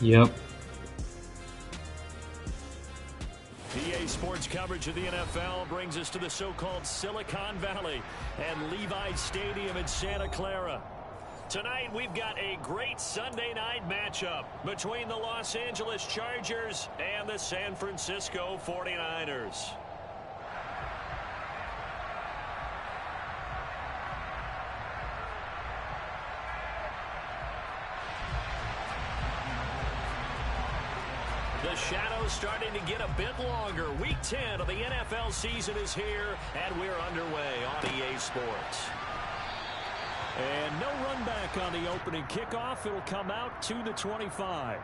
Yep. EA Sports coverage of the NFL brings us to the so-called Silicon Valley and Levi Stadium in Santa Clara. Tonight, we've got a great Sunday night matchup between the Los Angeles Chargers and the San Francisco 49ers. The shadow's starting to get a bit longer. Week 10 of the NFL season is here, and we're underway on EA Sports. And no run back on the opening kickoff. It'll come out to the 25.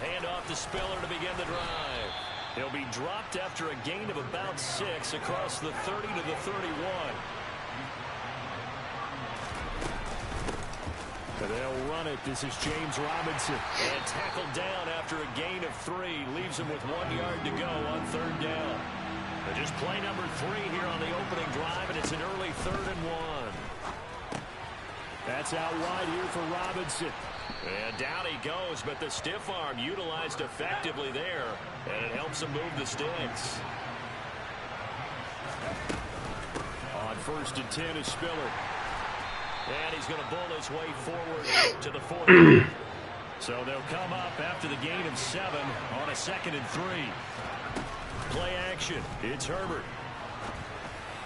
Handoff to Spiller to begin the drive. He'll be dropped after a gain of about 6 across the 30 to the 31. They'll run it. This is James Robinson. And tackled down after a gain of 3. Leaves him with 1 yard to go on 3rd down. Just play number 3 here on the opening drive, and it's an early 3rd and 1. That's out wide here for Robinson. And down he goes, but the stiff arm utilized effectively there, and it helps him move the sticks. On 1st and 10 is Spiller. And he's going to bull his way forward to the 40. So they'll come up after the gain of 7 on a 2nd and 3. Play action. It's Herbert.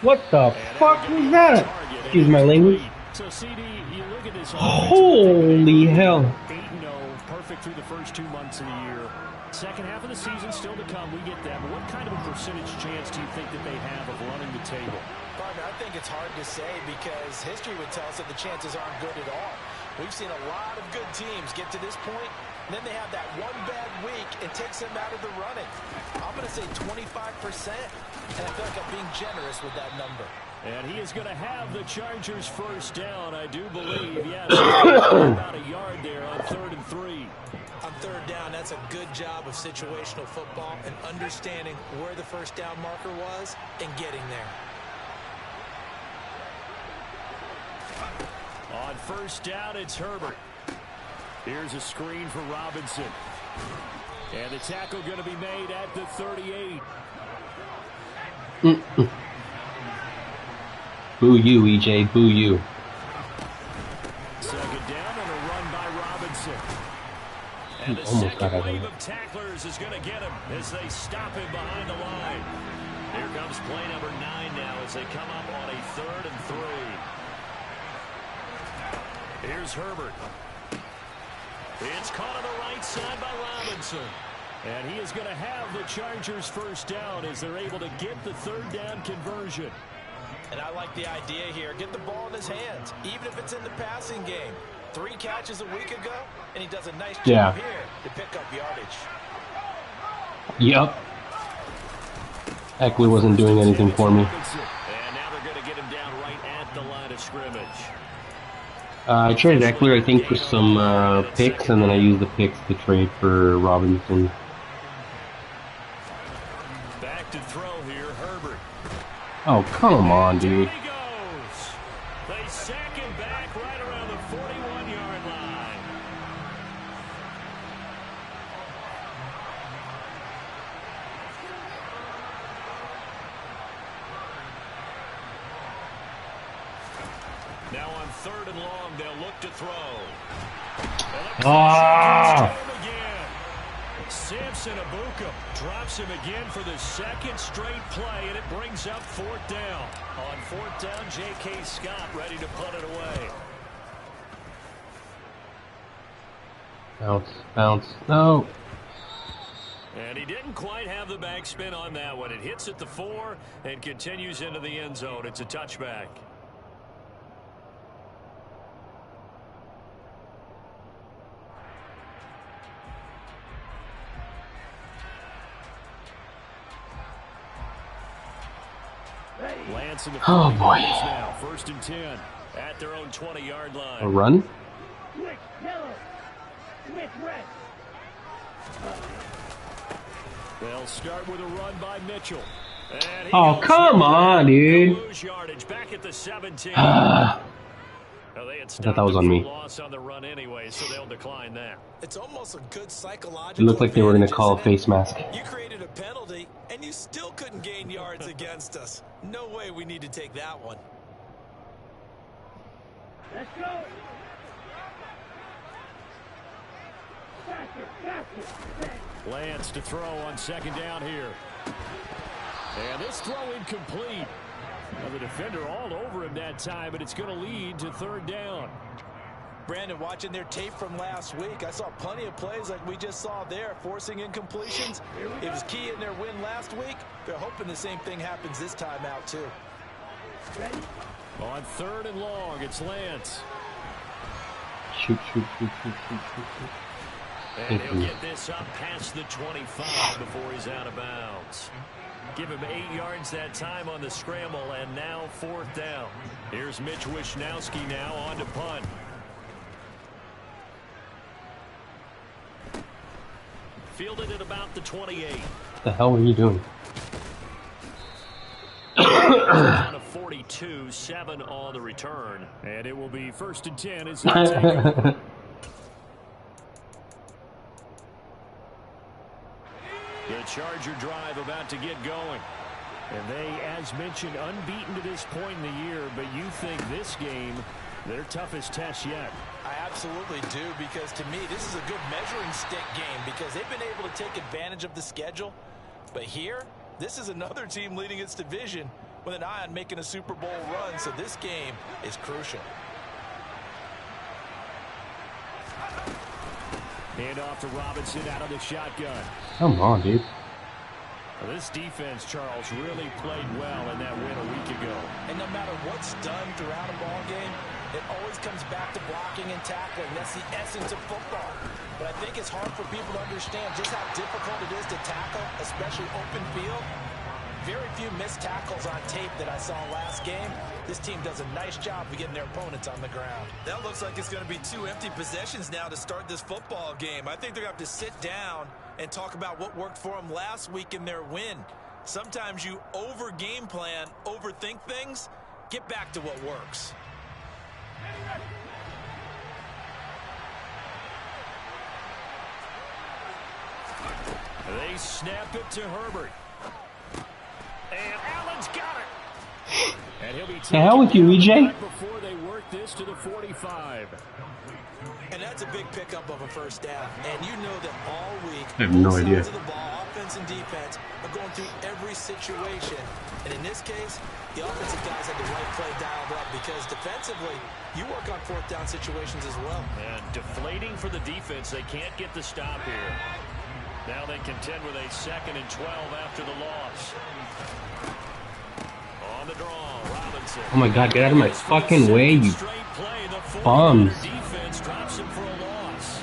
What the fuck was that? Excuse my language. So, CD, you look at this. Holy hell. 8-0, perfect through the first 2 months of the year. Second half of the season still to come. We get that. But what kind of a percentage chance do you think that they have of running the table? Partner, I think it's hard to say because history would tell us that the chances aren't good at all. We've seen a lot of good teams get to this point, and then they have that one bad week and takes them out of the running. I'm going to say 25%, and I feel like I'm being generous with that number. And he is going to have the Chargers first down, I do believe. Yes, about a yard there on 3rd and 3. On 3rd down, that's a good job of situational football and understanding where the first down marker was and getting there. On 1st down, it's Herbert. Here's a screen for Robinson. And the tackle going to be made at the 38. Boo you, EJ. Boo you. 2nd down and a run by Robinson. And the Almost got second wave of tacklers is going to get him as they stop him behind the line. Here comes play number 9 now as they come up on a 3rd and 3. Here's Herbert. It's caught on the right side by Robinson. And he is going to have the Chargers first down as they're able to get the 3rd down conversion. And I like the idea here. Get the ball in his hands, even if it's in the passing game. 3 catches a week ago, and he does a nice job here to pick up yardage. Yep. Eckler wasn't doing anything for me. And now they're going to get him down right at the line of scrimmage. I traded Eckler, I think, for some picks, and then I used the picks to trade for Robinson. Back to throw here, Herbert. Oh, come on, dude. There he goes. They sack him back right around the 41-yard line. Now on 3rd and long, they'll look to throw. Samson Abuka drops him again for the 2nd straight play, and it brings up 4th down. On 4th down, J.K. Scott ready to put it away. Bounce, bounce, no. And he didn't quite have the backspin on that one. It hits at the 4 and continues into the end zone. It's a touchback. Lance in the Oh 40 boy. now. 1st and 10 at their own 20-yard line. A run? Switch yellow. Switch red. They'll start with a run by Mitchell. And he Oh, goes come on, dude. Lose yardage back at the 17. Well, they had I thought that was stopped on him me. for loss on the run anyway, so they'll decline that. It's almost a good It psychological looked like they were going to advantage, call a isn't it? face mask. You created a penalty, and you still couldn't gain yards against us. No way we need to take that one. Let's go. Faster, faster. Lance to throw on 2nd down here. And this throw incomplete. Well, the defender all over him that time, but it's going to lead to 3rd down. Brandon, watching their tape from last week, I saw plenty of plays like we just saw there, forcing incompletions. It was key in their win last week. They're hoping the same thing happens this time out, too. Ready? On 3rd and long, it's Lance. Shoot, shoot, shoot, shoot, shoot, shoot, shoot. And he'll get this up past the 25 before he's out of bounds. Give him 8 yards that time on the scramble, and now 4th down. Here's Mitch Wishnowski now on to punt. Fielded at about the 28. What the hell were you doing? Down to 42, 7 on the return. And it will be 1st and 10 as he'll take it. The Charger drive about to get going. And they, as mentioned, unbeaten to this point in the year, but you think this game, their toughest test yet. I absolutely do, because to me, this is a good measuring stick game because they've been able to take advantage of the schedule. But here, this is another team leading its division with an eye on making a Super Bowl run, so this game is crucial. Hand off to Robinson out of the shotgun. Come on, dude. Well, this defense, Charles, really played well in that win a week ago. And no matter what's done throughout a ball game, it always comes back to blocking and tackling. That's the essence of football. But I think it's hard for people to understand just how difficult it is to tackle, especially open field. Very few missed tackles on tape that I saw last game. This team does a nice job of getting their opponents on the ground. That looks like it's going to be 2 empty possessions now to start this football game. I think they're going to have to sit down and talk about what worked for them last week in their win. Sometimes you over-game plan, overthink things. Get back to what works. They snap it to Herbert. And Allen's got it. And he'll be The hell with you, EJ? right before they work this to the 45. And that's a big pickup of a 1st down. And you know that all week, I have no both idea. sides of the ball, offense and defense, are going through every situation. And in this case, the offensive guys had the right play dialed up because defensively, you work on 4th down situations as well. And deflating for the defense. They can't get the stop here. Now they contend with a 2nd and 12 after the loss. On the draw, Robinson. Oh my god, get out of my fucking way, you Straight play. The bums. 49er defense drops him for a loss.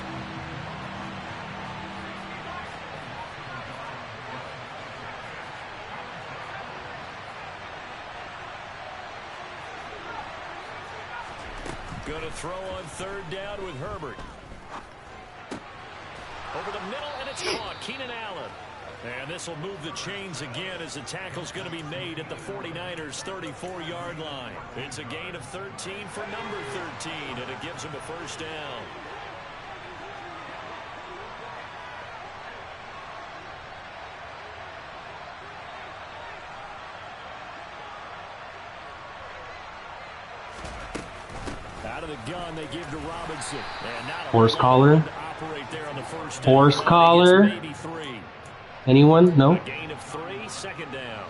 Going to throw on 3rd down with Herbert. Over the middle, and it's caught. Keenan Allen. And this will move the chains again as the tackle's going to be made at the 49ers' 34-yard line. It's a gain of 13 for number 13, and it gives him a 1st down. Out of the gun, they give to Robinson. And not a Horse lot collar? to operate there on the 1st down. Horse It's collar? maybe 3. Anyone? No? A gain of 3, 2nd down.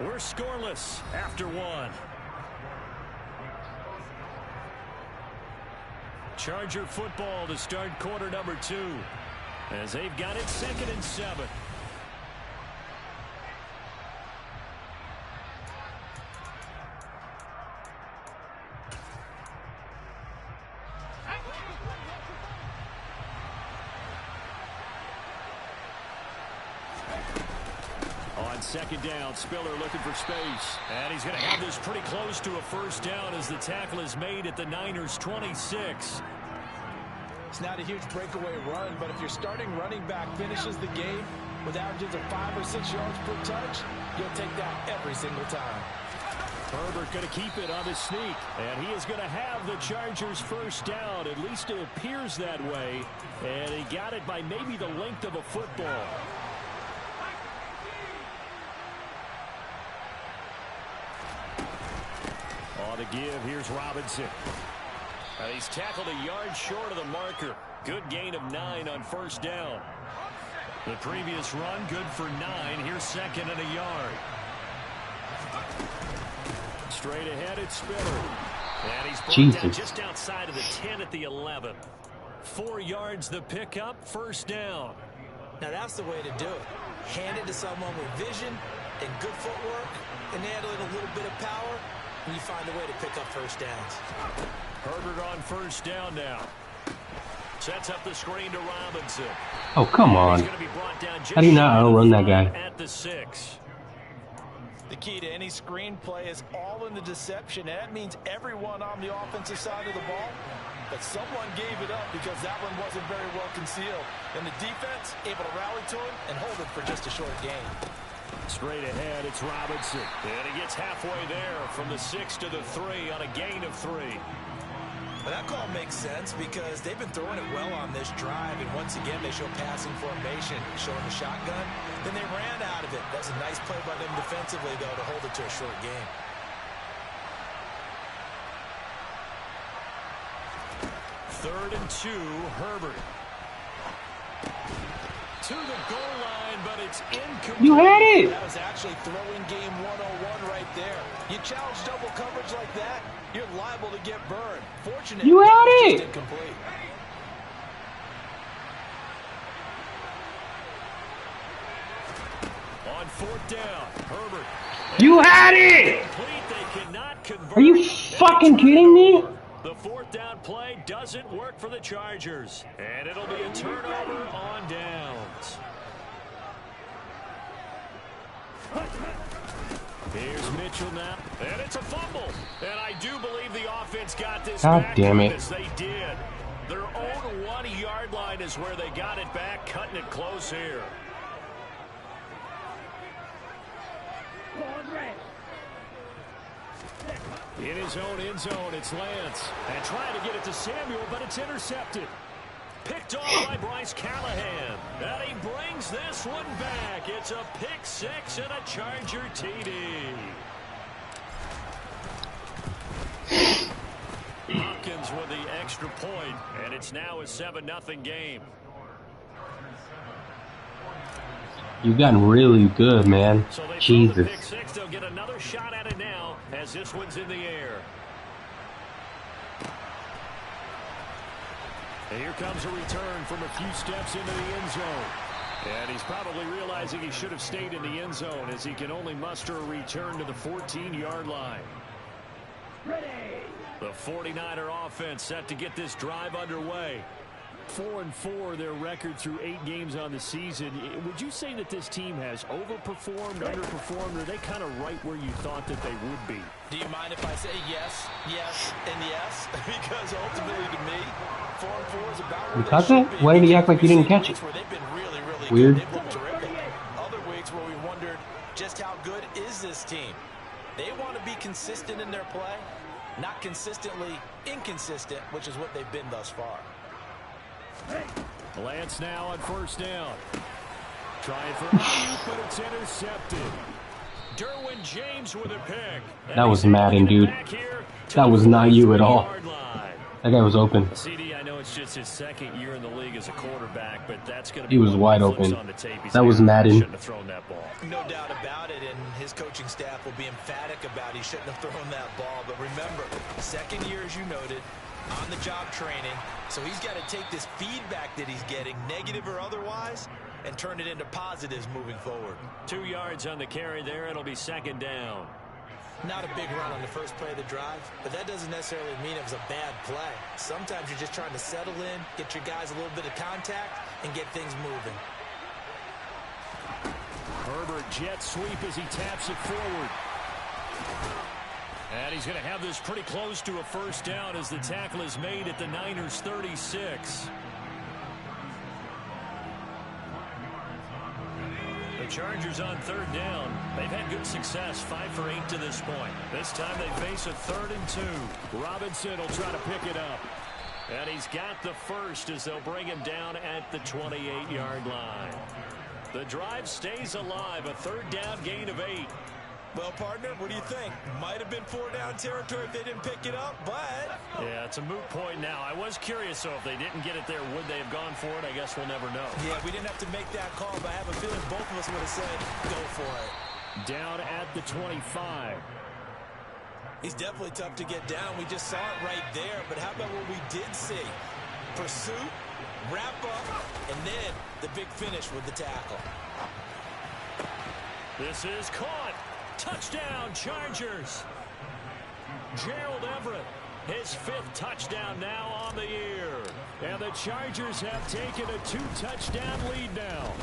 We're scoreless after 1. Charger football to start quarter number 2. As they've got it 2nd and 7. second down. Spiller looking for space. And he's going to have this pretty close to a first down as the tackle is made at the Niners' 26. It's not a huge breakaway run, but if your starting running back finishes the game with averages of 5 or 6 yards per touch, you'll take that every single time. Herbert going to keep it on the sneak, and he is going to have the Chargers first down. At least it appears that way, and he got it by maybe the length of a football. On the give, here's Robinson. He's tackled a yard short of the marker. Good gain of 9 on first down. The previous run, good for 9. Here's second and a yard. Straight ahead, it's Spiller. And he's brought down just outside of the 10 at the 11. 4 yards the pickup, first down. Now that's the way to do it. Hand it to someone with vision and good footwork and handling a little bit of power, and you find a way to pick up first downs. Herbert on first down now. Sets up the screen to Robinson. Oh, come on. How do you not outrun that guy? At the 6. The key to any screen play is all in the deception, and that means everyone on the offensive side of the ball. But someone gave it up because that one wasn't very well concealed. And the defense able to rally to him and hold it for just a short gain. Straight ahead, it's Robinson. And he gets halfway there from the 6 to the 3 on a gain of 3. But that call makes sense because they've been throwing it well on this drive, and once again they show passing formation, showing the shotgun. Then they ran out of it. That's a nice play by them defensively, though, to hold it to a short game. Third and 2, Herbert. To the goal line, but it's incomplete. You had it! That was actually throwing game 101 right there. You challenge double coverage like that, you're liable to get burned. Fortunately, you had it! Just incomplete. On fourth down, Herbert. You had it! They cannot convert. Are you fucking kidding me? The fourth down play doesn't work for the Chargers, and it'll be a turnover on downs. Here's Mitchell now, and it's a fumble. And I do believe the offense got this back. Damn it. As they did. Their own 1-yard line is where they got it back, cutting it close here. In his own end zone, it's Lance. And trying to get it to Samuel, but it's intercepted. Picked off by Bryce Callahan. And he brings this one back. It's a pick 6 and a Charger TD. Hopkins with the extra point, and it's now a 7-0 game. You've gotten really good, man. So they Jesus. throw the pick 6. They'll get another shot at it now as this one's in the air. And here comes a return from a few steps into the end zone. And he's probably realizing he should have stayed in the end zone as he can only muster a return to the 14-yard line. Ready. The 49er offense set to get this drive underway. 4-4 their record through 8 games on the season. Would you say that this team has overperformed, underperformed, or are they kind of right where you thought that they would be? Do you mind if I say yes, yes, and yes? Because ultimately to me, 4-4 is about where Because they it? should be. Why did he act like you didn't catch it? Where they've been really, really Weird. good. They've looked terrific. Other weeks where we wondered just how good is this team. They want to be consistent in their play, not consistently inconsistent, which is what they've been thus far. Lance now on first down. Trying for Ayuk, but it's intercepted. Derwin James with a pick. That was Madden, dude. That was not you at all. That guy was open. CD, I know it's just his second year in the league as a quarterback, but that's going to be He was wide open. That was Madden. Shouldn't have thrown that ball. No doubt about it, and his coaching staff will be emphatic about he shouldn't have thrown that ball. But remember, second year, as you noted, on-the-job training, so he's got to take this feedback that he's getting, negative or otherwise, and turn it into positives moving forward. 2 yards on the carry there. It'll be second down. Not a big run on the first play of the drive, but that doesn't necessarily mean it was a bad play. Sometimes you're just trying to settle in, get your guys a little bit of contact, and get things moving. Herbert jet sweep as he taps it forward. And he's going to have this pretty close to a first down as the tackle is made at the Niners' 36. The Chargers on third down. They've had good success, 5 for 8 to this point. This time they face a 3rd and 2. Robinson will try to pick it up. And he's got the first as they'll bring him down at the 28-yard line. The drive stays alive, a 3rd down gain of 8. Well, partner, what do you think? Might have been 4-down territory if they didn't pick it up, but... Yeah, it's a moot point now. I was curious, so if they didn't get it there, would they have gone for it? I guess we'll never know. Yeah, we didn't have to make that call, but I have a feeling both of us would have said, go for it. Down at the 25. He's definitely tough to get down. We just saw it right there, but how about what we did see? Pursuit, wrap up, and then the big finish with the tackle. This is caught. Touchdown, Chargers. Gerald Everett, his 5th touchdown now on the year. And the Chargers have taken a 2-touchdown lead now.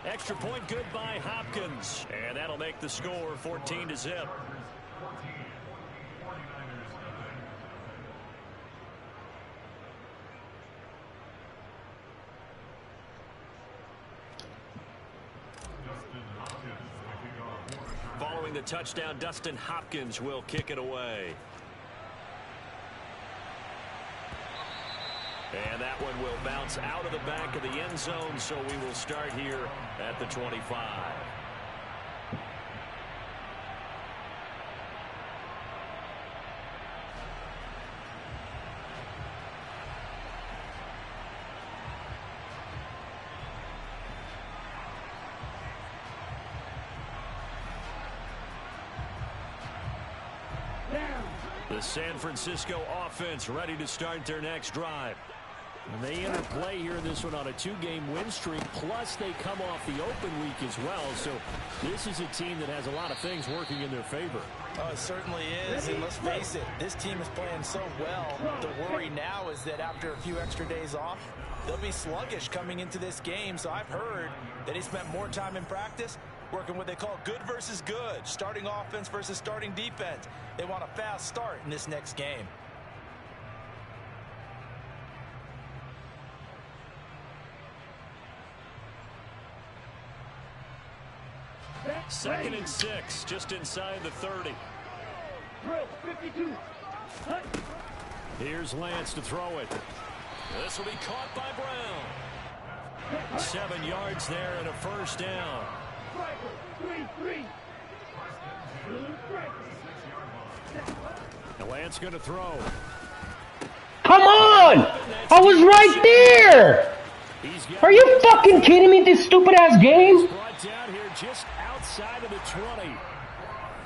Extra point good by Hopkins. And that'll make the score 14-0. Following the touchdown, Dustin Hopkins will kick it away. And that one will bounce out of the back of the end zone, so we will start here at the 25. The San Francisco offense ready to start their next drive. And they interplay here in this one on a 2-game win streak, plus they come off the open week as well. So this is a team that has a lot of things working in their favor. Oh, it certainly is, and let's face it, this team is playing so well. The worry now is that after a few extra days off, they'll be sluggish coming into this game. So I've heard that he spent more time in practice working what they call good versus good, starting offense versus starting defense. They want a fast start in this next game. Second and 6, just inside the 30. Throw, 52. Hunt. Here's Lance to throw it. This will be caught by Brown. 7 yards there and a first down. Striker, 3-3. And Lance going to throw. Come on! I was right there! Are you fucking kidding me, this stupid-ass game? Brought down here just outside of the 20.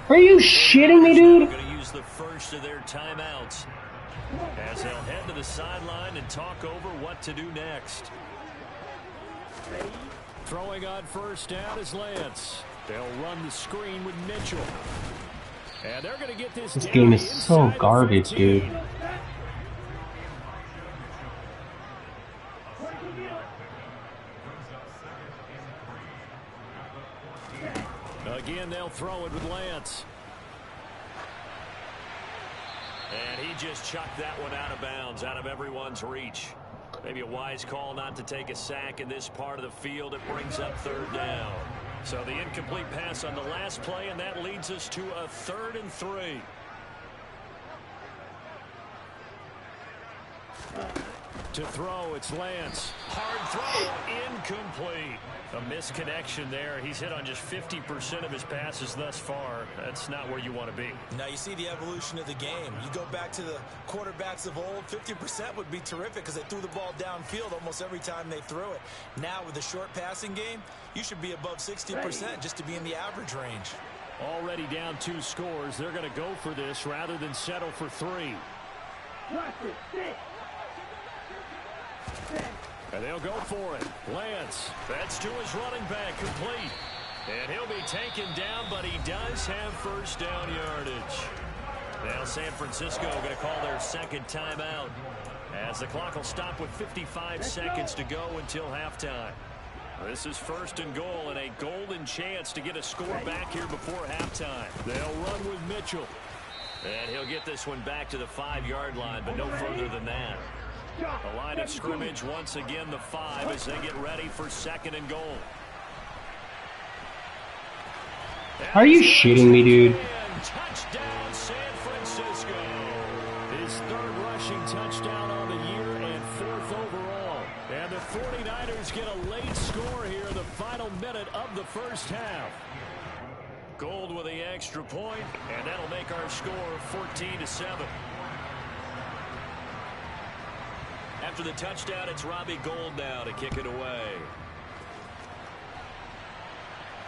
Are you shitting me, dude? Going to use the first of their timeouts as they'll head to the sideline and talk over what to do next. Throwing on first down is Lance. They'll run the screen with Mitchell. And they're going to get this game is so garbage, dude. Again, they'll throw it with Lance. And he just chucked that one out of bounds, out of everyone's reach. Maybe a wise call not to take a sack in this part of the field. It brings up third down. So the incomplete pass on the last play, and that leads us to a 3rd and 3. To throw, it's Lance. Hard throw, incomplete. A misconnection there. He's hit on just 50% of his passes thus far. That's not where you want to be. Now you see the evolution of the game. You go back to the quarterbacks of old, 50% would be terrific because they threw the ball downfield almost every time they threw it. Now with the short passing game, you should be above 60% just to be in the average range. Already down 2 scores. They're going to go for this rather than settle for 3. And they'll go for it. Lance, that's to his running back, complete. And he'll be taken down, but he does have first down yardage. Now San Francisco going to call their second timeout as the clock will stop with 55 seconds to go until halftime. This is 1st and goal and a golden chance to get a score back here before halftime. They'll run with Mitchell. And he'll get this one back to the 5-yard line, but no further than that. The line of scrimmage once again the 5 as they get ready for 2nd and goal. Are you shitting me, dude? Touchdown, San Francisco. His 3rd rushing touchdown on the year and 4th overall. And the 49ers get a late score here in the final minute of the first half. Gold with the extra point, and that'll make our score 14-7. After the touchdown, it's Robbie Gould now to kick it away.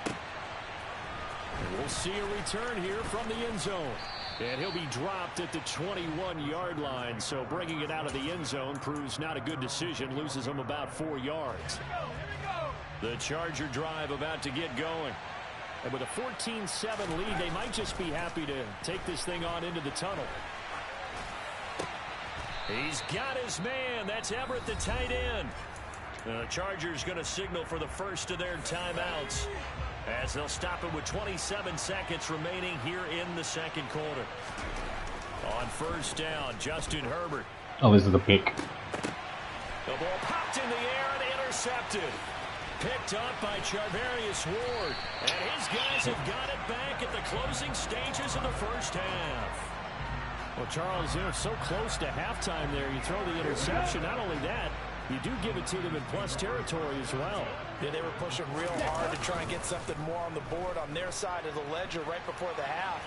And we'll see a return here from the end zone. And he'll be dropped at the 21-yard line, so bringing it out of the end zone proves not a good decision, loses him about 4 yards. The Charger drive about to get going. And with a 14-7 lead, they might just be happy to take this thing on into the tunnel. He's got his man. That's Everett, the tight end. The Chargers going to signal for the first of their timeouts as they'll stop it with 27 seconds remaining here in the 2nd quarter. On 1st down, Justin Herbert. Oh, this is the pick. The ball popped in the air and intercepted. Picked up by Charvarius Ward. And his guys have got it back at the closing stages of the first half. Well, Charles, so close to halftime there. You throw the interception. Not only that, you do give it to them in plus territory as well. Yeah, they were pushing real hard to try and get something more on the board on their side of the ledger right before the half.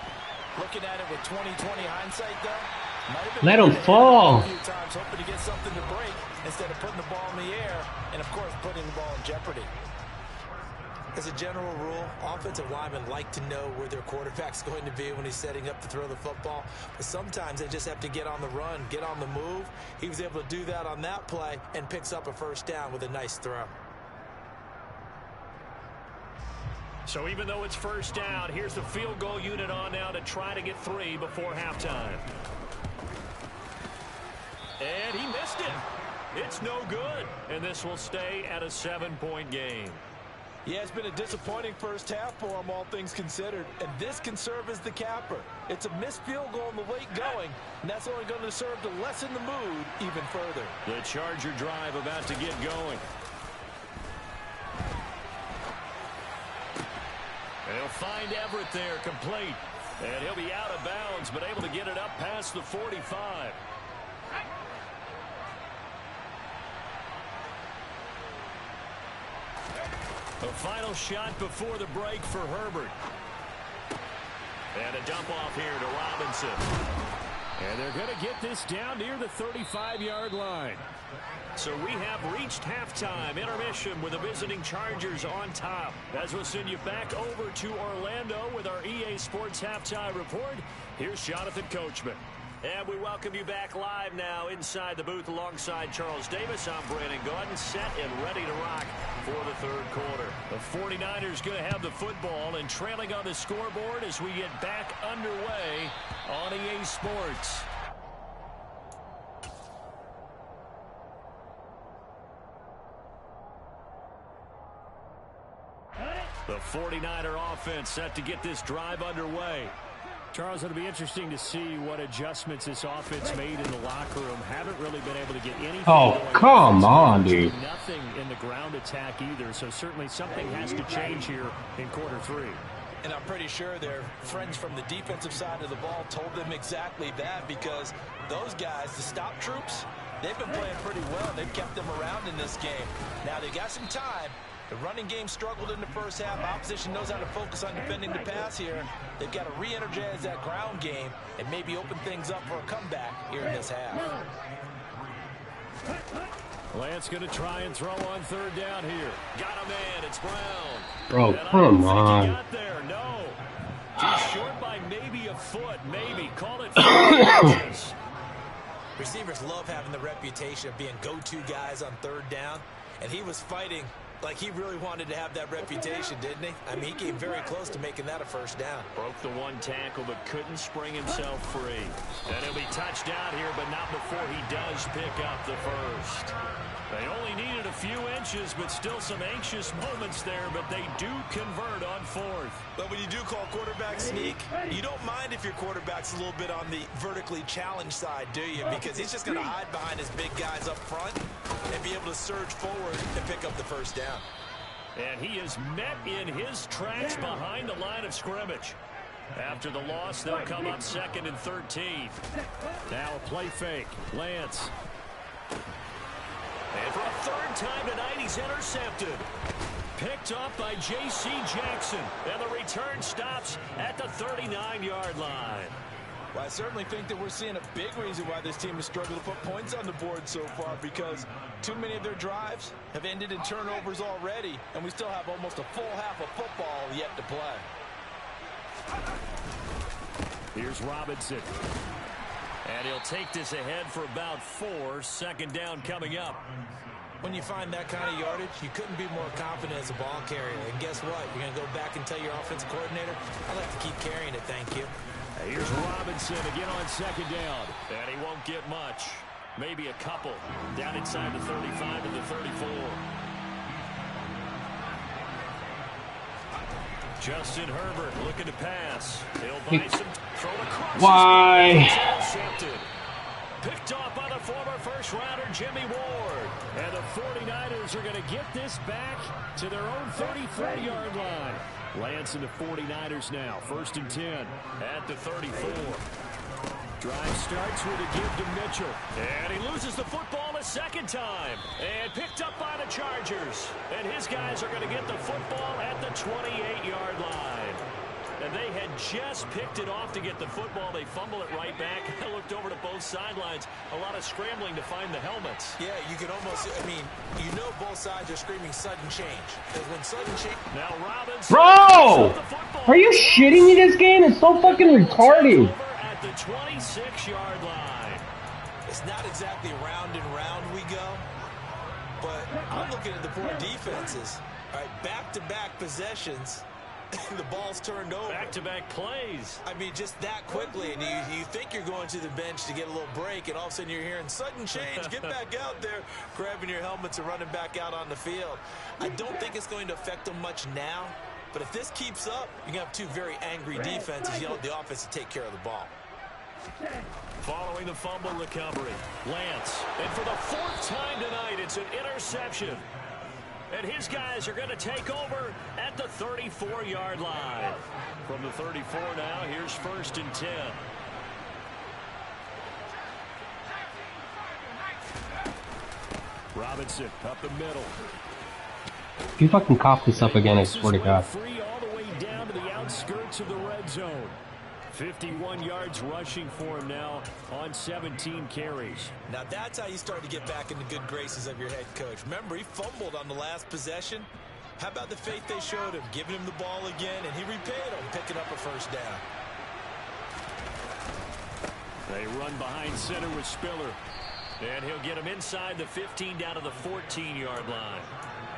Looking at it with 20/20 hindsight, though, might have been let him fall. A few times, hoping to get something to break instead of putting the ball in the air and, of course, putting the ball in jeopardy. As a general rule, offensive linemen like to know where their quarterback's going to be when he's setting up to throw the football. But sometimes they just have to get on the run, get on the move. He was able to do that on that play and picks up a 1st down with a nice throw. So even though it's 1st down, here's the field goal unit on now to try to get 3 before halftime. And he missed it. It's no good. And this will stay at a 7-point game. Yeah, it's been a disappointing first half for him, all things considered. And this can serve as the capper. It's a missed field goal in the late going, and that's only going to serve to lessen the mood even further. The Charger drive about to get going. They'll find Everett there, complete. And he'll be out of bounds, but able to get it up past the 45. A final shot before the break for Herbert. And a dump off here to Robinson. And they're going to get this down near the 35-yard line. So we have reached halftime, intermission with the visiting Chargers on top. As we'll send you back over to Orlando with our EA Sports Halftime Report, here's Jonathan Coachman. And we welcome you back live now inside the booth alongside Charles Davis. I'm Brandon Gordon, set and ready to rock for the 3rd quarter. The 49ers going to have the football and trailing on the scoreboard as we get back underway on EA Sports. The 49er offense set to get this drive underway. Charles, it'll be interesting to see what adjustments this offense made in the locker room. Haven't really been able to get anything. Oh, come on, dude. Nothing in the ground attack either, so certainly something has to change here in quarter 3. And I'm pretty sure their friends from the defensive side of the ball told them exactly that, because those guys, the stop troops, they've been playing pretty well. They've kept them around in this game. Now, they got some time. The running game struggled in the first half. Opposition knows how to focus on defending the pass here. They've got to re-energize that ground game and maybe open things up for a comeback here in this half. Lance going to try and throw on 3rd down here. Got a man. It's Brown. Bro, come on. He got there. No. Too short by maybe a foot. Maybe. Call it 4 inches. Receivers love having the reputation of being go-to guys on 3rd down, and he was fighting like he really wanted to have that reputation, didn't he? I mean, he came very close to making that a 1st down. Broke the 1 tackle, but couldn't spring himself free. And he'll be touched out here, but not before he does pick up the 1st. They only needed a few inches, but still some anxious moments there, but they do convert on fourth. But when you do call quarterback sneak, you don't mind if your quarterback's a little bit on the vertically challenged side, do you? Because he's just going to hide behind his big guys up front and be able to surge forward and pick up the first down. And he is met in his tracks behind the line of scrimmage. After the loss, they'll come up 2nd and 13. Now a play fake. Lance. And for a third time tonight, he's intercepted. Picked up by J.C. Jackson. And the return stops at the 39-yard line. Well, I certainly think that we're seeing a big reason why this team has struggled to put points on the board so far, because too many of their drives have ended in turnovers already, and we still have almost a full half of football yet to play. Here's Robinson. And he'll take this ahead for about 4. 2nd down coming up. When you find that kind of yardage, you couldn't be more confident as a ball carrier. And guess what? You're going to go back and tell your offensive coordinator, I'd like to keep carrying it, thank you. Here's Robinson again on 2nd down. And he won't get much. Maybe a couple. Down inside the 35 to the 34. Justin Herbert looking to pass. He'll buy some. Throw across. Why? Picked off by the former first-rounder Jimmy Ward. And the 49ers are going to get this back to their own 34-yard line. Lance and the 49ers now. 1st and 10 at the 34. Drive starts with a give to Mitchell. And he loses the football a 2nd time. And picked up by the Chargers. And his guys are going to get the football at the 28-yard line. And they had just picked it off to get the football. They fumble it right back. I looked over to both sidelines. A lot of scrambling to find the helmets. Yeah, you can almost, I mean, you know both sides are screaming sudden change. Because when sudden change... Now Robinson... Bro! Are you shitting me? This game is so fucking retarded. At the 26-yard line. It's not exactly round and round we go. But I'm looking at the poor defenses. All right, back-to-back possessions. The ball's turned over. Back-to-back plays. I mean, just that quickly, and you think you're going to the bench to get a little break, and all of a sudden you're hearing sudden change. Get back out there, grabbing your helmets and running back out on the field. I don't think it's going to affect them much now, but if this keeps up, you're going to have two very angry defenses yelling at the offense to take care of the ball. Following the fumble recovery, Lance. And for the 4th time tonight, it's an interception. And his guys are going to take over at the 34-yard line. From the 34 now, here's 1st and 10. Robinson up the middle. If you fucking cough this up again, I swear to God. Free all the way down to the outskirts of the red zone. 51 yards rushing for him now on 17 carries. Now that's how you start to get back in the good graces of your head coach. Remember, he fumbled on the last possession. How about the faith they showed him, giving him the ball again, and he repaid them, picking up a 1st down. They run behind center with Spiller. And he'll get him inside the 15 down to the 14-yard line.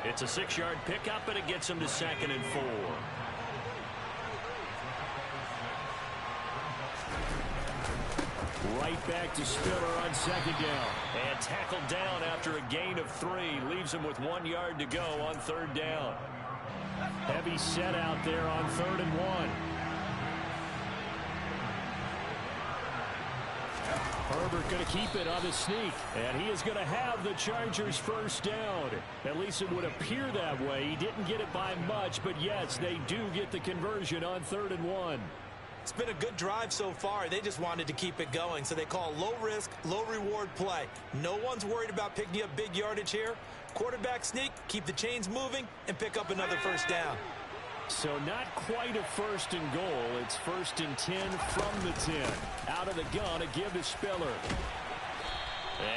It's a 6-yard pickup, and it gets him to 2nd and 4. Right back to Spiller on 2nd down. And tackled down after a gain of 3. Leaves him with 1 yard to go on 3rd down. Heavy set out there on 3rd and 1. Herbert going to keep it on the sneak. And he is going to have the Chargers 1st down. At least it would appear that way. He didn't get it by much, but yes, they do get the conversion on 3rd and 1. It's been a good drive so far. They just wanted to keep it going, so they call low-risk, low-reward play. No one's worried about picking up big yardage here. Quarterback sneak, keep the chains moving, and pick up another 1st down. So not quite a 1st and goal. It's 1st and 10 from the 10. Out of the gun, a give to Spiller.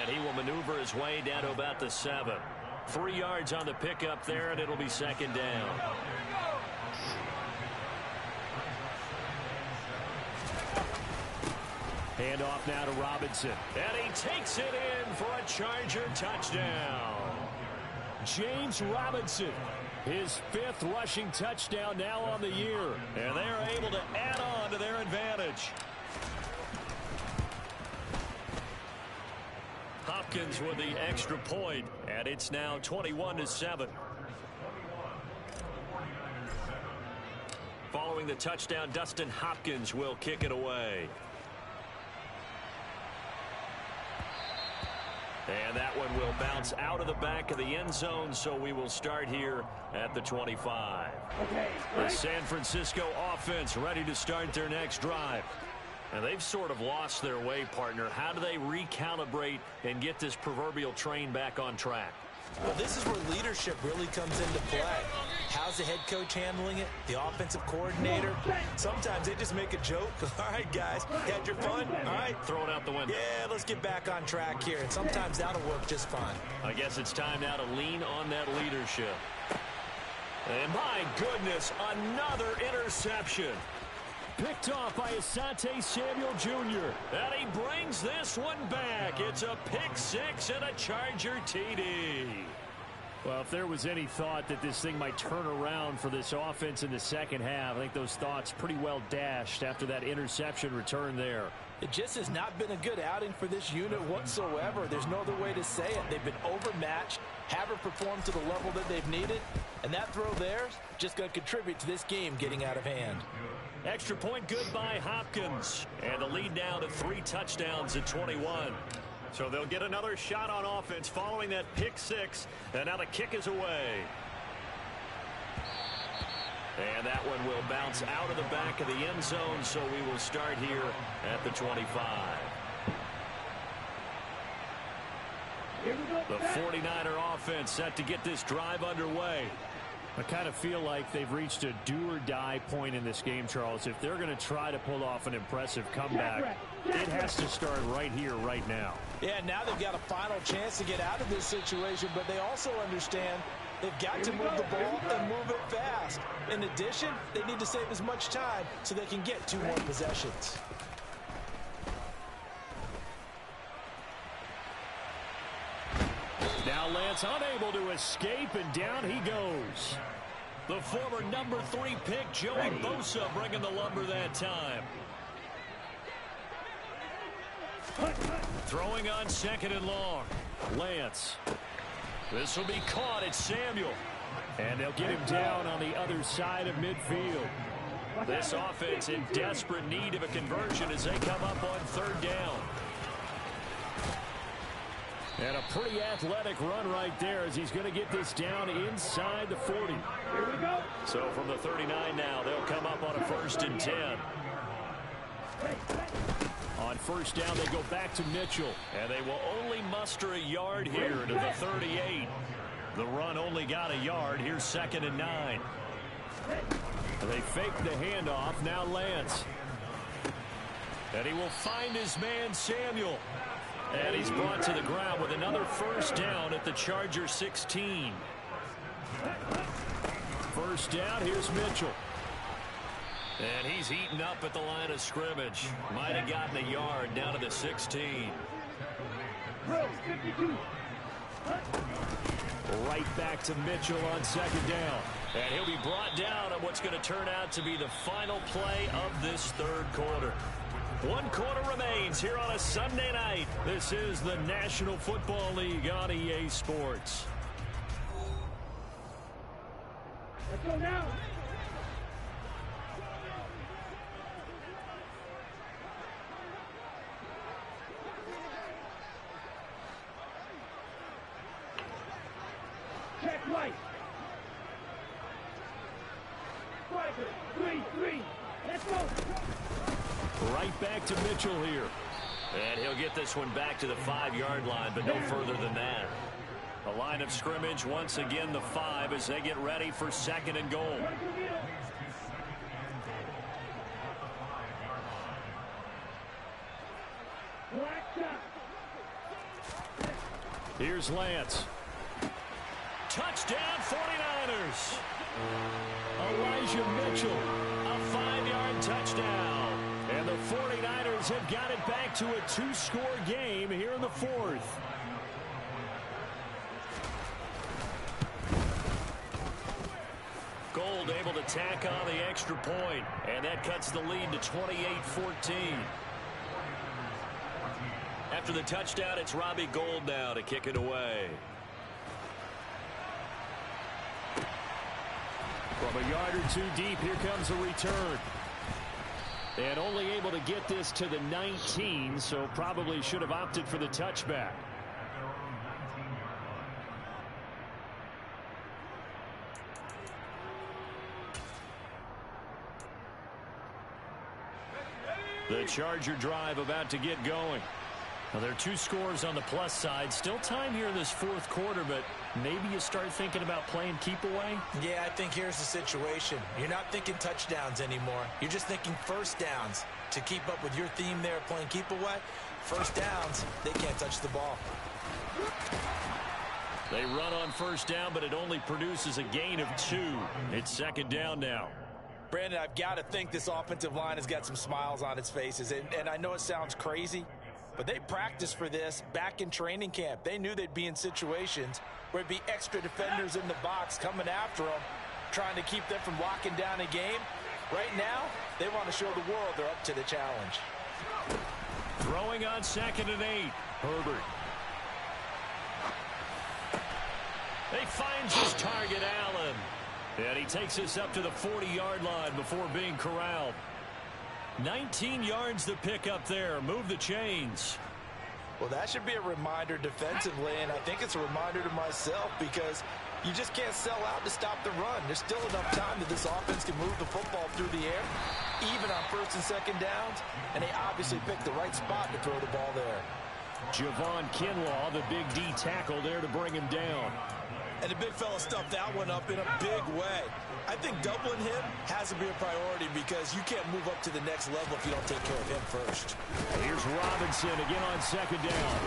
And he will maneuver his way down to about the 7. 3 yards on the pickup there, and it'll be 2nd down. Hand off now to Robinson. And he takes it in for a Charger touchdown. James Robinson, his 5th rushing touchdown now on the year. And they're able to add on to their advantage. Hopkins with the extra point, and it's now 21-7. Following the touchdown, Dustin Hopkins will kick it away. And that one will bounce out of the back of the end zone, so we will start here at the 25. The San Francisco offense ready to start their next drive. And they've sort of lost their way, partner. How do they recalibrate and get this proverbial train back on track? Well, this is where leadership really comes into play. How's the head coach handling it? The offensive coordinator? Sometimes they just make a joke. All right, guys, had your fun? All right. Throw it out the window. Yeah, let's get back on track here. And sometimes that'll work just fine. I guess it's time now to lean on that leadership. And my goodness, another interception. Picked off by Asante Samuel Jr. And he brings this one back. It's a pick six and a Charger TD. Well, if there was any thought that this thing might turn around for this offense in the second half, I think those thoughts pretty well dashed after that interception return there. It just has not been a good outing for this unit whatsoever. There's no other way to say it. They've been overmatched, haven't performed to the level that they've needed, and that throw there is just going to contribute to this game getting out of hand. Extra point good by Hopkins. And the lead now to 3 touchdowns at 21. So they'll get another shot on offense following that pick six. And now the kick is away. And that one will bounce out of the back of the end zone. So we will start here at the 25. The 49er offense set to get this drive underway. I kind of feel like they've reached a do-or-die point in this game, Charles. If they're going to try to pull off an impressive comeback, it has to start right here, right now. Yeah, now they've got a final chance to get out of this situation, but they also understand they've got to move the ball and move it fast. In addition, they need to save as much time so they can get 2 more possessions. Now Lance unable to escape, and down he goes. The former number 3 pick, Joey Bosa, bringing the lumber that time. Throwing on 2nd and long. Lance. This will be caught at Samuel. And they'll get him down on the other side of midfield. This offense in desperate need of a conversion as they come up on 3rd down. And a pretty athletic run right there as he's going to get this down inside the 40. Here we go. So from the 39 now, they'll come up on a 1st and 10. On 1st down, they go back to Mitchell. And they will only muster a yard here to the 38. The run only got a yard. Here's 2nd and 9. They fake the handoff. Now Lance. And he will find his man, Samuel. And he's brought to the ground with another 1st down at the Charger 16. 1st down, here's Mitchell. And he's eaten up at the line of scrimmage. Might have gotten a yard down to the 16. Right back to Mitchell on 2nd down. And he'll be brought down on what's going to turn out to be the final play of this 3rd quarter. 1 quarter remains here on a Sunday night. This is the National Football League on EA Sports. Let's go now. Check right. Striker, 3-3. Let's go. Right back to Mitchell here. And he'll get this one back to the 5-yard line, but no further than that. The line of scrimmage, once again, the 5 as they get ready for 2nd and goal. Here's Lance. Touchdown, 49ers. Elijah Mitchell, a 5-yard touchdown. And the 49ers have got it back to a 2-score game here in the 4th. Gold able to tack on the extra point, and that cuts the lead to 28-14. After the touchdown, it's Robbie Gould now to kick it away. From a yard or two deep, here comes a return. And only able to get this to the 19, so probably should have opted for the touchback. The Charger drive about to get going. Well, there are 2 scores on the plus side. Still time here in this fourth quarter, but maybe you start thinking about playing keep away? Yeah, I think here's the situation. You're not thinking touchdowns anymore. You're just thinking first downs. To keep up with your theme there playing keep away, first downs, they can't touch the ball. They run on first down, but it only produces a gain of 2. It's second down now. Brandon, I've got to think this offensive line has got some smiles on its faces. And I know it sounds crazy, but they practiced for this back in training camp. They knew they'd be in situations where it'd be extra defenders in the box coming after them, trying to keep them from locking down a game. Right now, they want to show the world they're up to the challenge. Throwing on 2nd and 8. Herbert. They find his target, Allen. And he takes us up to the 40-yard line before being corralled. 19 yards to pick up there. Move the chains. Well, that should be a reminder defensively, and I think it's a reminder to myself because you just can't sell out to stop the run. There's still enough time that this offense can move the football through the air, even on first and second downs, and they obviously picked the right spot to throw the ball there. Javon Kinlaw, the big D tackle there to bring him down. And the big fella stuffed that one up in a big way. I think doubling him has to be a priority because you can't move up to the next level if you don't take care of him first. Here's Robinson again on second down.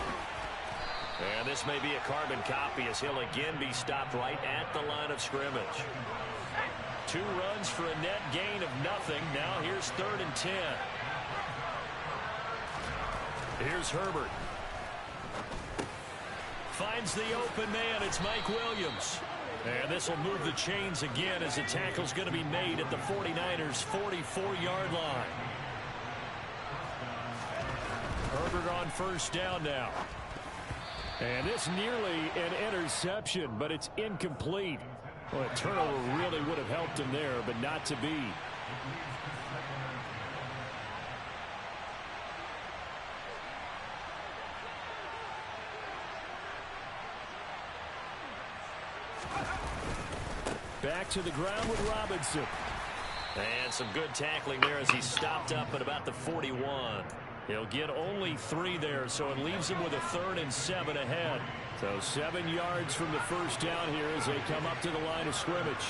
And this may be a carbon copy as he'll again be stopped right at the line of scrimmage. 2 runs for a net gain of nothing. Now here's 3rd and 10. Here's Herbert. Finds the open man. It's Mike Williams. And this will move the chains again as the tackle's going to be made at the 49ers' 44-yard line. Herbert on first down now. And this nearly an interception, but it's incomplete. Well, a turnover really would have helped him there, but not to be. Back to the ground with Robinson. And some good tackling there as he stopped up at about the 41. He'll get only 3 there, so it leaves him with a 3rd and 7 ahead. So 7 yards from the first down here as they come up to the line of scrimmage.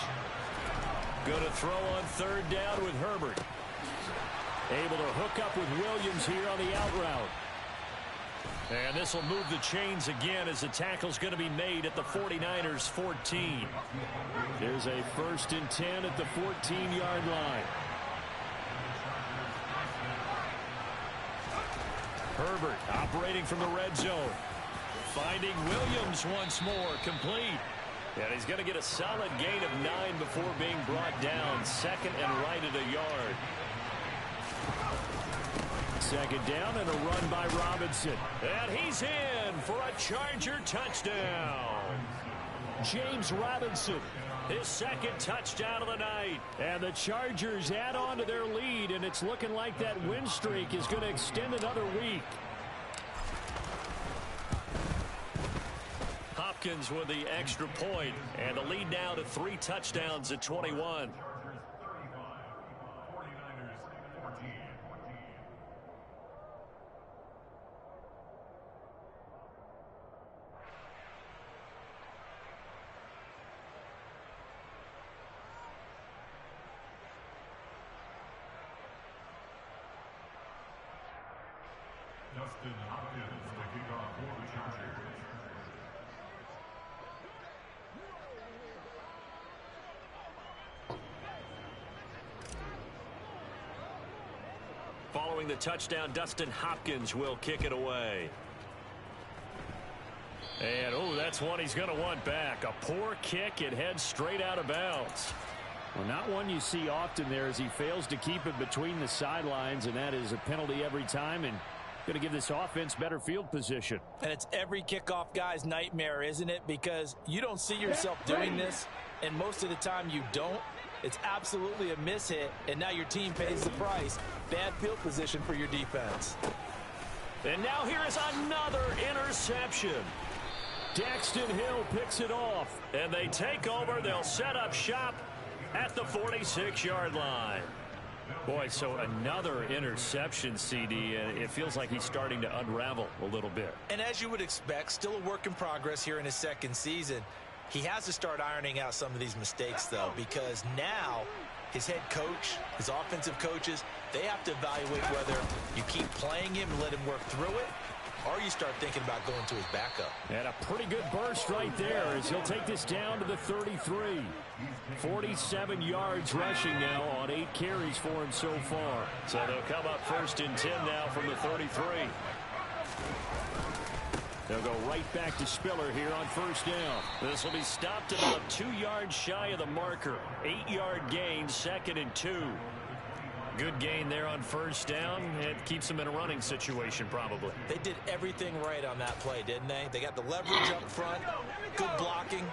Going to throw on 3rd down with Herbert. Able to hook up with Williams here on the out route. And this will move the chains again as the tackle's going to be made at the 49ers' 14. There's a 1st and 10 at the 14-yard line. Herbert operating from the red zone. Finding Williams once more, complete. And he's going to get a solid gain of 9 before being brought down. 2nd and right at a yard. 2nd down and a run by Robinson. And he's in for a Charger touchdown. James Robinson, his 2nd touchdown of the night. And the Chargers add on to their lead, and it's looking like that win streak is going to extend another week. Hopkins with the extra point, and the lead now to 3 touchdowns at 21. Hopkins to kick off for the Chargers. Following the touchdown, Dustin Hopkins will kick it away. And, oh, that's one he's going to want back. A poor kick. It heads straight out of bounds. Well, not one you see often there as he fails to keep it between the sidelines, and that is a penalty every time. And Going to give this offense better field position. And it's every kickoff guy's nightmare, isn't it? Because you don't see yourself doing this, and most of the time you don't. It's absolutely a mishit, and now your team pays the price. Bad field position for your defense. And now here is another interception. Daxton Hill picks it off, and they take over. They'll set up shop at the 46-yard line. Boy, so another interception, CD, and it feels like he's starting to unravel a little bit. And as you would expect, still a work in progress here in his second season. He has to start ironing out some of these mistakes, though, because now his head coach, his offensive coaches, they have to evaluate whether you keep playing him and let him work through it, or you start thinking about going to his backup. And a pretty good burst right there as he'll take this down to the 33. 47 yards rushing now on 8 carries for him so far. So they'll come up 1st and 10 now from the 33. They'll go right back to Spiller here on 1st down. This will be stopped about 2 yards shy of the marker. 8-yard gain, 2nd and 2. Good gain there on 1st down. It keeps them in a running situation probably. They did everything right on that play, didn't they? They got the leverage up front, good blocking,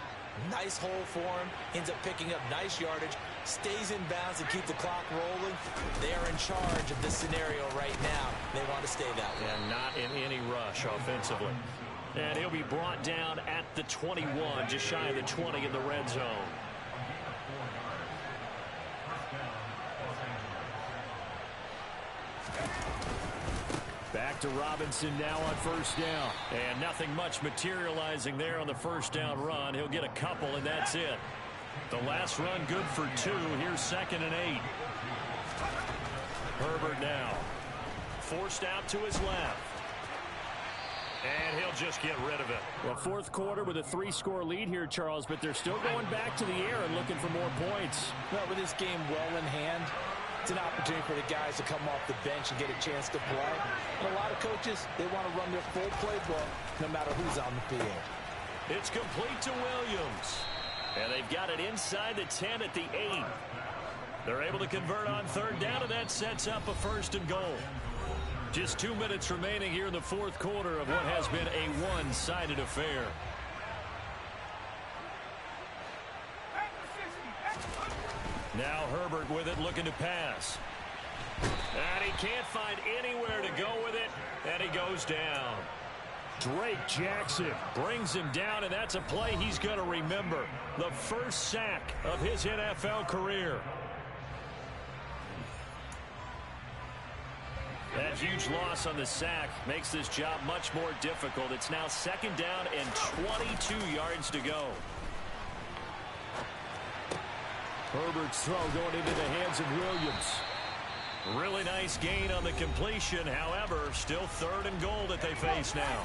nice hole for him, ends up picking up nice yardage, stays in bounds and keep the clock rolling. They are in charge of this scenario right now. They want to stay that way. And not in any rush offensively. And he'll be brought down at the 21, just shy of the 20 in the red zone. Back to Robinson now on 1st down. And nothing much materializing there on the 1st down run. He'll get a couple, and that's it. The last run good for 2. Here's 2nd and 8. Herbert now. Forced out to his left. And he'll just get rid of it. Well, 4th quarter with a 3-score lead here, Charles, but they're still going back to the air and looking for more points. Well, with this game well in hand, it's an opportunity for the guys to come off the bench and get a chance to play. And a lot of coaches, they want to run their full playbook no matter who's on the field. It's complete to Williams. And they've got it inside the 10 at the 8. They're able to convert on 3rd down, and that sets up a 1st and goal. Just 2 minutes remaining here in the 4th quarter of what has been a one-sided affair. Now Herbert with it, looking to pass. And he can't find anywhere to go with it, and he goes down. Drake Jackson brings him down, and that's a play he's going to remember. The first sack of his NFL career. That huge loss on the sack makes this job much more difficult. It's now 2nd down and 22 yards to go. Herbert's throw going into the hands of Williams. Really nice gain on the completion. However, still 3rd and goal that they face now.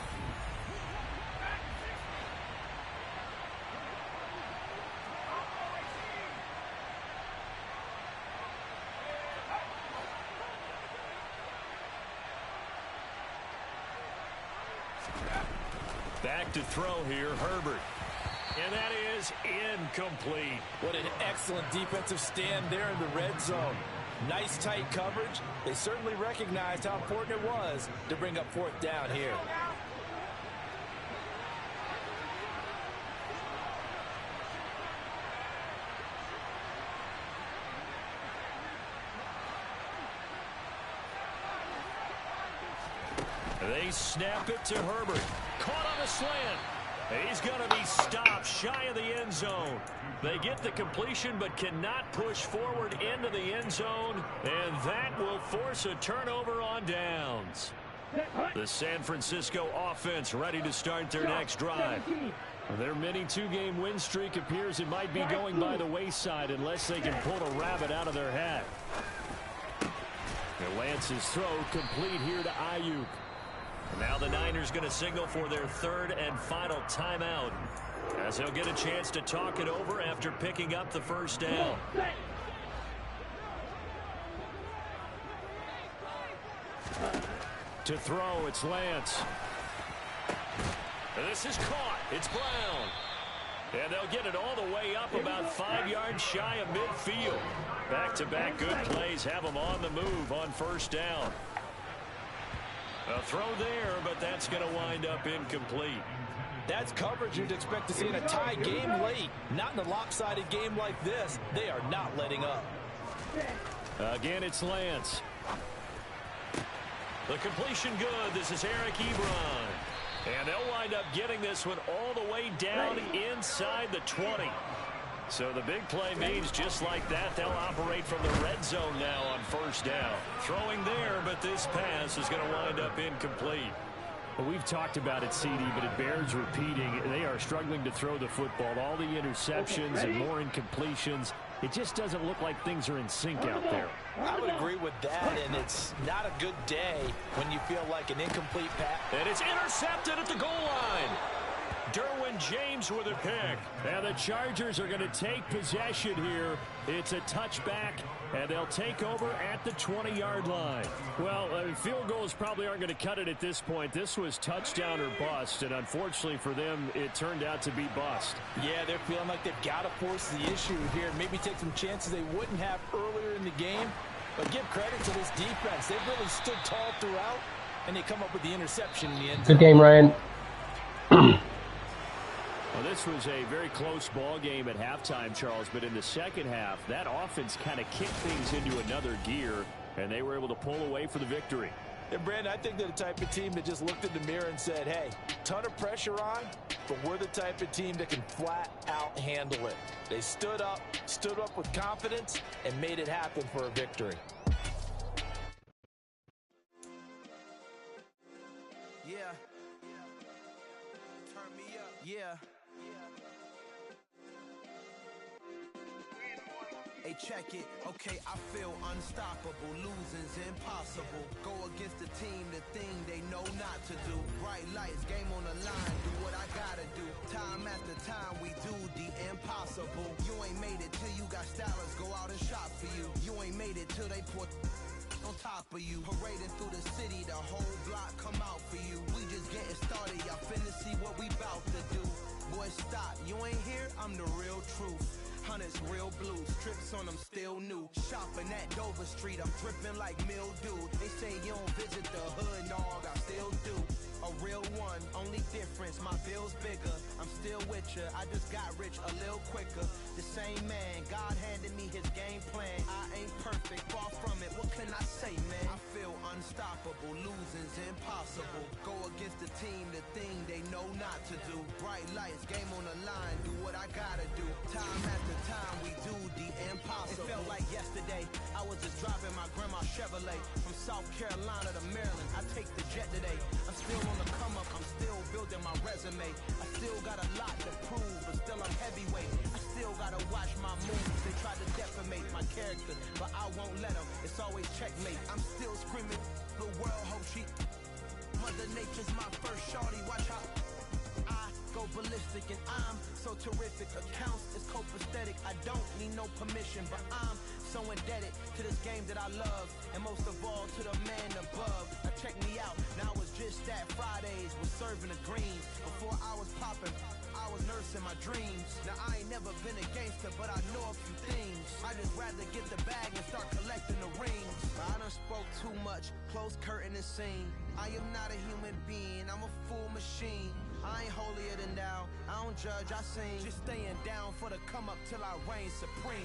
Back to throw here, Herbert. And that is incomplete. What an excellent defensive stand there in the red zone. Nice tight coverage. They certainly recognized how important it was to bring up 4th down here. They snap it to Herbert. Caught on a slant. He's going to be stopped shy of the end zone. They get the completion but cannot push forward into the end zone, and that will force a turnover on downs. The San Francisco offense ready to start their next drive. Their mini 2-game win streak appears it might be going by the wayside unless they can pull a rabbit out of their hat. And Lance's throw complete here to Ayuk. Now the Niners going to signal for their 3rd and final timeout, as they'll get a chance to talk it over after picking up the 1st down. To throw, it's Lance. This is caught. It's Brown. And they'll get it all the way up about 5 yards shy of midfield. Back-to-back good plays have them on the move on 1st down. A throw there, but that's going to wind up incomplete. That's coverage you'd expect to see in a tie game late. Not in a lopsided game like this. They are not letting up. Again, it's Lance. The completion good. This is Eric Ebron. And they'll wind up getting this one all the way down inside the 20. So the big play means just like that, they'll operate from the red zone now on first down. Throwing there, but this pass is going to wind up incomplete. Well, we've talked about it, CD, but it bears repeating. They are struggling to throw the football. All the interceptions and more incompletions. It just doesn't look like things are in sync out there. I would agree with that, and it's not a good day when you feel like an incomplete pass. And it's intercepted at the goal line. Derwin James with a pick. And the Chargers are going to take possession here. It's a touchback, and they'll take over at the 20-yard line. Well, field goals probably aren't going to cut it at this point. This was touchdown or bust, and unfortunately for them, it turned out to be bust. Yeah, they're feeling like they've got to force the issue here. Maybe take some chances they wouldn't have earlier in the game. But give credit to this defense. They've really stood tall throughout, and they come up with the interception in the end zone. Good game, Ryan. Well, this was a very close ball game at halftime, Charles, but in the second half, that offense kind of kicked things into another gear, and they were able to pull away for the victory. And, Brandon, I think they're the type of team that just looked in the mirror and said, hey, ton of pressure on, but we're the type of team that can flat out handle it. They stood up with confidence, and made it happen for a victory. Yeah. Turn me up. Yeah. Hey, check it. Okay, I feel unstoppable. Losing's impossible. Go against the team, the thing they know not to do. Bright lights, game on the line. Do what I gotta do. Time after time, we do the impossible. You ain't made it till you got stylists go out and shop for you. You ain't made it till they put on top of you. Parading through the city, the whole block come out for you. We just getting started. Y'all finna see what we bout to do. Boy, stop. You ain't here, I'm the real truth. Hunters, real blues, strips on them still new. Shopping at Dover Street, I'm dripping like mildew. They say you don't visit the hood, dog, I still do. A real one, only difference, my bill's bigger. I'm still with ya, I just got rich a little quicker. The same man, God handed me his game plan. I ain't perfect, far from it, what can I say, man? I feel unstoppable, losing's impossible. Go against the team, the thing they know not to do. Bright lights, game on the line, do what I gotta do. Time after time, we do the impossible. It felt like yesterday, I was just driving my grandma's Chevrolet. From South Carolina to Maryland, I take the jet today. I'm still on the come up, I'm still building my resume. I still got a lot to prove, but still I'm heavyweight. I still gotta watch my moves, they try to defamate my character, but I won't let them, it's always checkmate. I'm still screaming, the world hope she Mother Nature's my first shorty, watch how I go ballistic, and I'm so terrific. Accounts is copacetic, I don't need no permission, but I'm so indebted to this game that I love, and most of all to the man above. Now check me out, now it's just that Fridays was serving the greens. Before I was popping, I was nursing my dreams. Now I ain't never been a gangster, but I know a few things. I just rather get the bag and start collecting the rings. I done spoke too much, close curtain and scene. I am not a human being, I'm a full machine. I ain't holier than thou, I don't judge, I sing. Just staying down for the come up till I reign supreme.